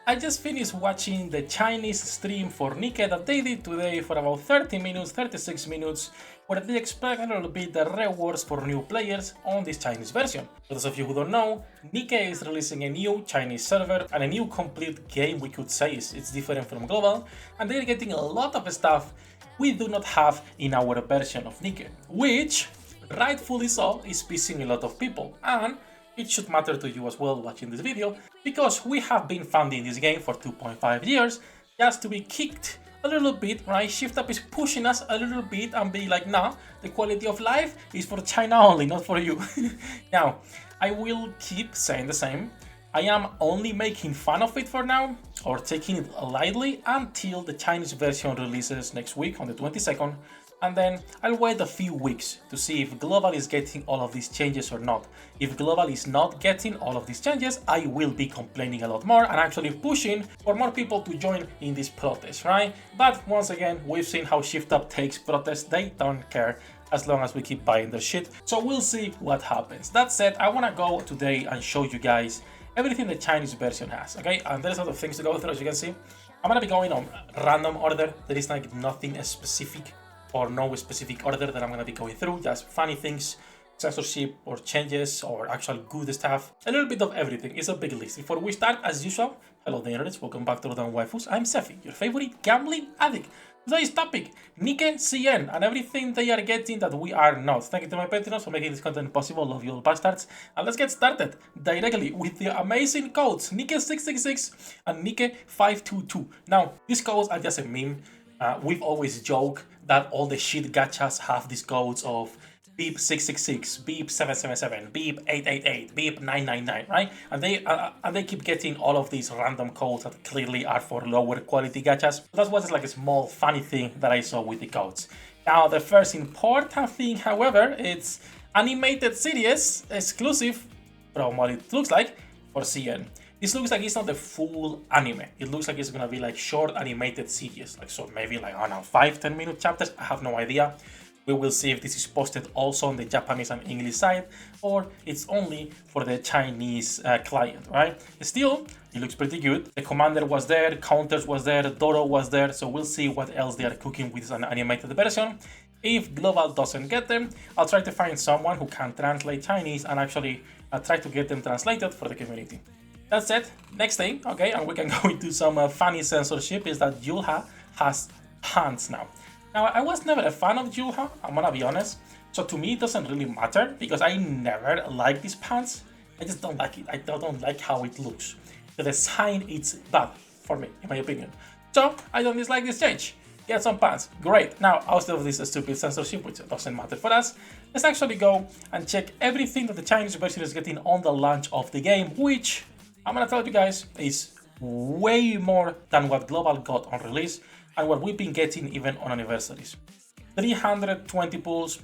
I just finished watching the Chinese stream for NIKKE that they did today for about 30 minutes, 36 minutes, where they explain a little bit the rewards for new players on this Chinese version. For those of you who don't know, NIKKE is releasing a new Chinese server and a new complete game, we could say. It's different from global, and they're getting a lot of stuff we do not have in our version of NIKKE, which, rightfully so, is pissing a lot of people. And it should matter to you as well watching this video, because we have been funding this game for 2.5 years just to be kicked a little bit, right? Shift Up is pushing us a little bit and be like, nah, the quality of life is for China only, not for you. Now, I will keep saying the same. I am only making fun of it for now, or taking it lightly until the Chinese version releases next week on the 22nd. And then I'll wait a few weeks to see if global is getting all of these changes or not. If global is not getting all of these changes, I will be complaining a lot more and actually pushing for more people to join in this protest, right? But once again, we've seen how Shift Up takes protests. They don't care as long as we keep buying their shit. So we'll see what happens. That said, I want to go today and show you guys everything the Chinese version has, okay? And there's a lot of things to go through, as you can see. I'm going to be going on random order. There is like nothing specific or no specific order that I'm going to be going through, just funny things, censorship or changes or actual good stuff, a little bit of everything. It's a big list. Before we start, as usual, hello the internet, welcome back to Waifus. I'm Sefhi, your favorite gambling addict. Today's topic, NIKKE CN and everything they are getting that we are not. Thank you to my patrons for making this content possible, love you all bastards. And let's get started directly with the amazing codes, NIKKE666 and NIKKE522. Now, these codes are just a meme. We've always joked that all the shit gachas have these codes of beep 666, beep 777, beep 888, beep 999, right? And they keep getting all of these random codes that clearly are for lower quality gachas. That was like a small funny thing that I saw with the codes. Now the first important thing, however, it's animated series exclusive from what it looks like for CN. This looks like it's not the full anime. It looks like it's gonna be like short animated series, like so maybe like, I don't know, 5-10 minute chapters. I have no idea. We will see if this is posted also on the Japanese and English side, or it's only for the Chinese client, right? Still, it looks pretty good. The commander was there, counters was there, Doro was there, so we'll see what else they are cooking with an animated version. If global doesn't get them, I'll try to find someone who can translate Chinese and actually try to get them translated for the community. That's it. Next thing, okay, and we can go into some funny censorship, is that Julha has pants now. Now, I was never a fan of Julha, I'm gonna be honest. So to me, it doesn't really matter because I never liked these pants. I just don't like it. I don't like how it looks. The design, it's bad for me, in my opinion. So I don't dislike this change. Get some pants. Great. Now, outside of this stupid censorship, which doesn't matter for us, let's actually go and check everything that the Chinese version is getting on the launch of the game, which I'm gonna tell you guys is way more than what global got on release and what we've been getting even on anniversaries. 320 pulls,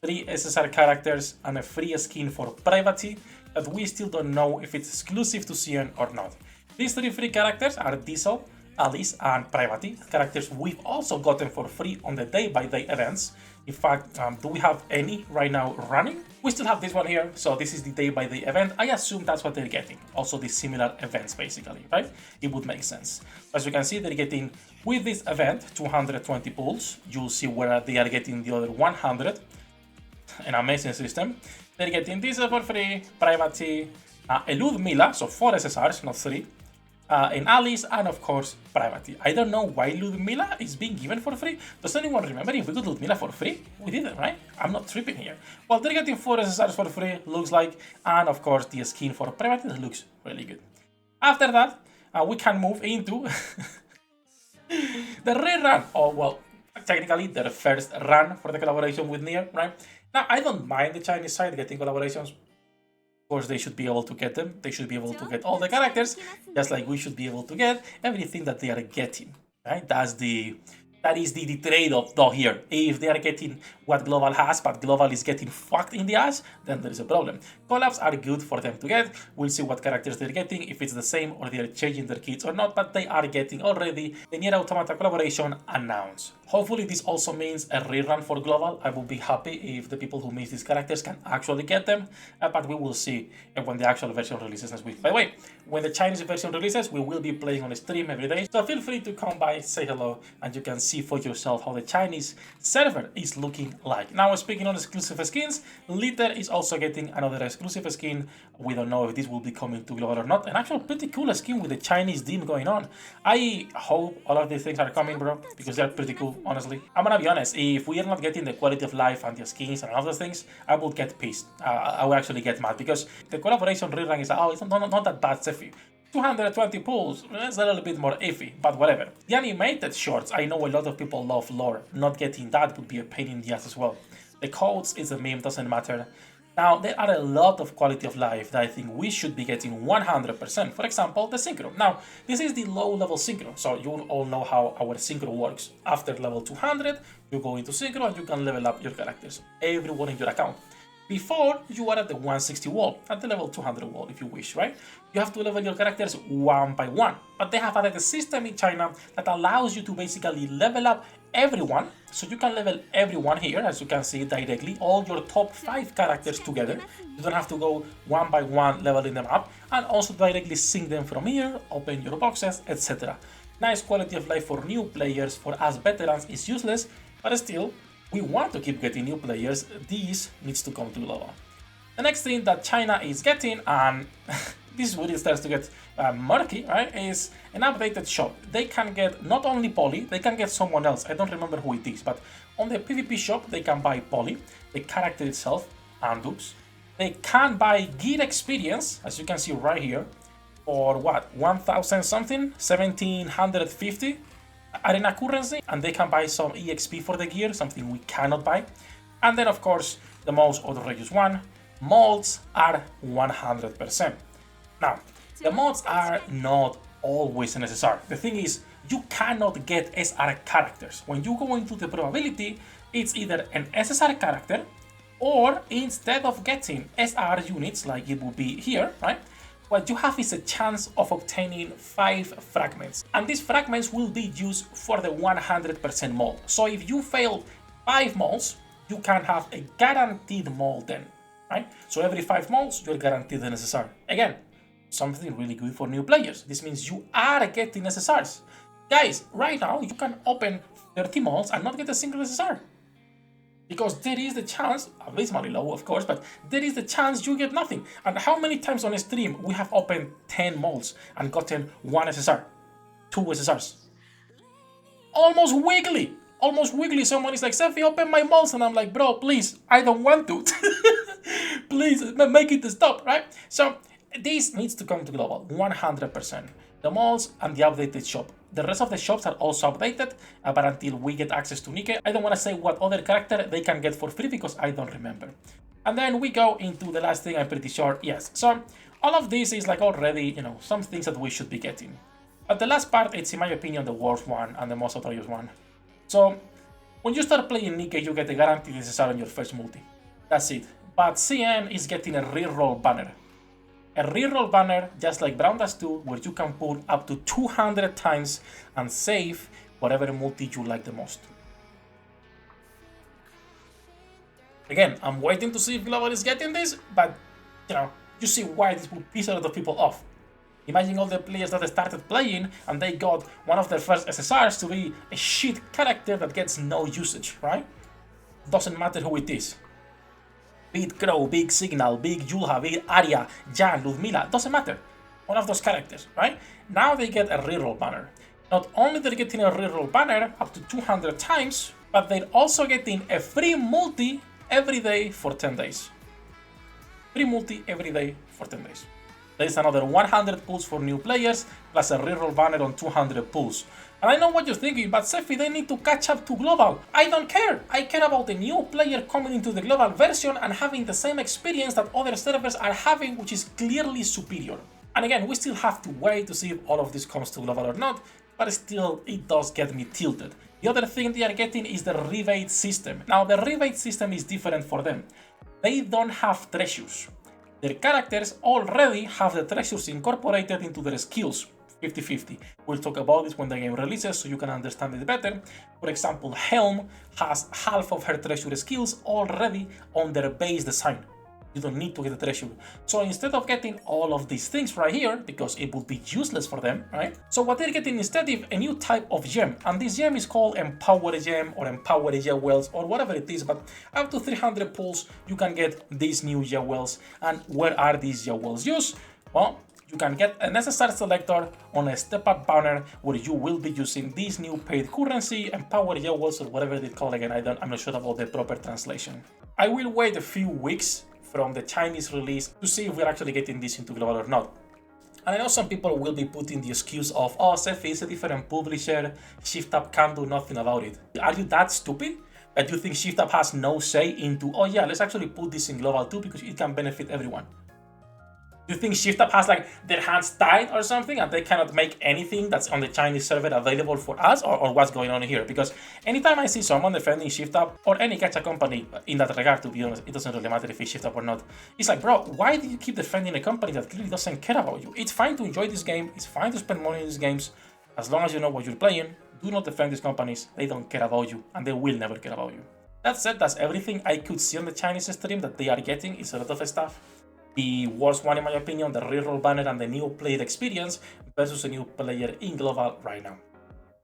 3 SSR characters, and a free skin for Privacy that we still don't know if it's exclusive to CN or not. These 3 free characters are Diesel, Alice, and Privacy, characters we've also gotten for free on the day-by-day events. In fact, do we have any right now running? We still have this one here, so this is the day-by-day event. I assume that's what they're getting. Also these similar events, basically, right? It would make sense. As you can see, they're getting, with this event, 220 pulls. You'll see where they are getting the other 100. An amazing system. They're getting this for free, Privacy, Elude Mila, so 4 SSRs, not 3. In Alice, and of course, Privacy. I don't know why Ludmilla is being given for free. Does anyone remember if we got Ludmilla for free? We didn't, right? I'm not tripping here. Well, they're getting 4 SSRs for free, looks like, and of course, the skin for Privacy that looks really good. After that, we can move into the rerun. Oh, well, technically, their first run for the collaboration with Nier, right? Now, I don't mind the Chinese side getting collaborations. Of course, they should be able to get them. They should be able to get all the characters, just like we should be able to get everything that they are getting, right? That's the That is the trade-off though here. If they are getting what Global has, but Global is getting fucked in the ass, then there is a problem. Collabs are good for them to get. We'll see what characters they're getting, if it's the same or they're changing their kits or not, but they are getting already the Nier Automata collaboration announced. Hopefully this also means a rerun for Global. I will be happy if the people who miss these characters can actually get them, but we will see when the actual version releases next week. By the way, when the Chinese version releases, we will be playing on stream every day, so feel free to come by, say hello, and you can see for yourself how the Chinese server is looking like. Now, speaking on exclusive skins, Litter is also getting another exclusive skin. We don't know if this will be coming to Global or not. An actual pretty cool skin with the Chinese theme going on. I hope all of these things are coming, bro, because they're pretty cool, honestly. I'm gonna be honest, if we are not getting the quality of life and the skins and all those things, I would get pissed. I would actually get mad, because the collaboration rerun is, oh, it's not that bad, Sefhi. 220 pulls, that's a little bit more iffy, but whatever. The animated shorts, I know a lot of people love lore. Not getting that would be a pain in the ass as well. The codes is a meme, doesn't matter. Now, there are a lot of quality of life that I think we should be getting 100%. For example, the synchro. Now, this is the low-level synchro, so you all know how our synchro works. After level 200, you go into synchro and you can level up your characters, everyone in your account. Before, you are at the 160 wall, at the level 200 wall if you wish, right? You have to level your characters one by one, but they have added a system in China that allows you to basically level up everyone, so you can level everyone here, as you can see directly, all your top 5 characters together. You don't have to go one by one leveling them up, and also directly sync them from here, open your boxes, etc. Nice quality of life for new players. For us veterans is useless, but still, we want to keep getting new players. This needs to come to Global. The next thing that China is getting, and this is where it starts to get murky, right, is an updated shop. They can get not only Poly, they can get someone else. I don't remember who it is, but on the PvP shop, they can buy Poly, the character itself, and Dukes. They can buy gear experience, as you can see right here, for what, 1000 something, 1750 arena currency, and they can buy some EXP for the gear, something we cannot buy. And then, of course, the most outrageous one, mods are 100%. Now, the mods are not always an SSR. The thing is, you cannot get SR characters. When you go into the probability, it's either an SSR character, or instead of getting SR units like it would be here, right, what you have is a chance of obtaining 5 fragments. And these fragments will be used for the 100% mold. So if you fail 5 molds, you can have a guaranteed mold then, right? So every 5 molds, you're guaranteed an SSR. Again, something really good for new players. This means you are getting SSRs. Guys, right now, you can open 30 molds and not get a single SSR. Because there is the chance, abysmally low of course, but there is the chance you get nothing. And how many times on a stream we have opened 10 molds and gotten 1 SSR, 2 SSRs? Almost weekly someone is like, Sefhi, open my molds, and I'm like, bro, please, I don't want to. Please, make it stop, right? So this needs to come to Global, 100%. The molds and the updated shop. The rest of the shops are also updated, but until we get access to NIKKE, I don't want to say what other character they can get for free because I don't remember. And then we go into the last thing, I'm pretty sure, yes. So all of this is like already, you know, some things that we should be getting. But the last part, it's in my opinion the worst one and the most outrageous one. So when you start playing NIKKE, you get a guaranteed SSR on your first multi. That's it. But CN is getting a reroll banner. A reroll banner, just like Brown Dash 2, where you can pull up to 200 times and save whatever multi you like the most. Again, I'm waiting to see if Global is getting this, but you know, you see why this will piss a lot of people off. Imagine all the players that started playing and they got one of their first SSRs to be a shit character that gets no usage, right? Doesn't matter who it is. Big Crow, Big Signal, Big Yulha, Big Arya, Jan, Ludmila, doesn't matter. One of those characters, right? Now they get a reroll banner. Not only they're getting a reroll banner up to 200 times, but they're also getting a free multi every day for 10 days. Free multi every day for 10 days. There's another 100 pulls for new players, plus a reroll banner on 200 pulls. And I know what you're thinking, but Sefhi, they need to catch up to Global. I don't care. I care about the new player coming into the Global version and having the same experience that other servers are having, which is clearly superior. And again, we still have to wait to see if all of this comes to global or not, but still, it does get me tilted. The other thing they are getting is the rebate system. Now, the rebate system is different for them. They don't have treasures. Their characters already have the treasures incorporated into their skills, 50-50. We'll talk about this when the game releases so you can understand it better. For example, Helm has half of her treasure skills already on their base design. You don't need to get a treasure. So instead of getting all of these things right here, because it would be useless for them, right? So what they're getting instead is a new type of gem, and this gem is called Empower Gem or Empower Jewels or whatever it is, but up to 300 pulls you can get these new jewels. And where are these jewels used? Well, you can get a necessary selector on a step-up banner where you will be using this new paid currency, Empower Jewels or whatever they call it again. I'm not sure about the proper translation. I will wait a few weeks from the Chinese release to see if we're actually getting this into global or not. And I know some people will be putting the excuse of, oh, Sefhi is a different publisher, ShiftUp can't do nothing about it. Are you that stupid that you think ShiftUp has no say into, oh yeah, let's actually put this in global too because it can benefit everyone? Do you think ShiftUp has like their hands tied or something and they cannot make anything that's on the Chinese server available for us, or what's going on here? Because anytime I see someone defending ShiftUp or any gacha company in that regard, to be honest, it doesn't really matter if it's ShiftUp or not. It's like, bro, why do you keep defending a company that clearly doesn't care about you? It's fine to enjoy this game, it's fine to spend money in these games, as long as you know what you're playing. Do not defend these companies, they don't care about you and they will never care about you. That said, that's everything I could see on the Chinese stream that they are getting. It's a lot of stuff. The worst one in my opinion, the reroll banner and the new player experience versus a new player in global right now.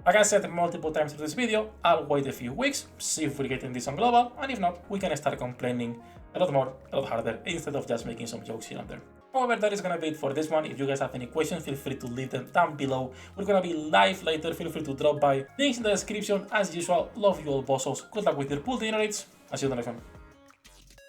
Like I said multiple times in this video, I'll wait a few weeks, see if we're getting this on global, and if not, we can start complaining a lot more, a lot harder, instead of just making some jokes here and there. However, that is gonna be it for this one. If you guys have any questions, feel free to leave them down below. We're gonna be live later, feel free to drop by. Links in the description as usual. Love you all bossos. Good luck with your pool dinner rates. I'll see you in the next one.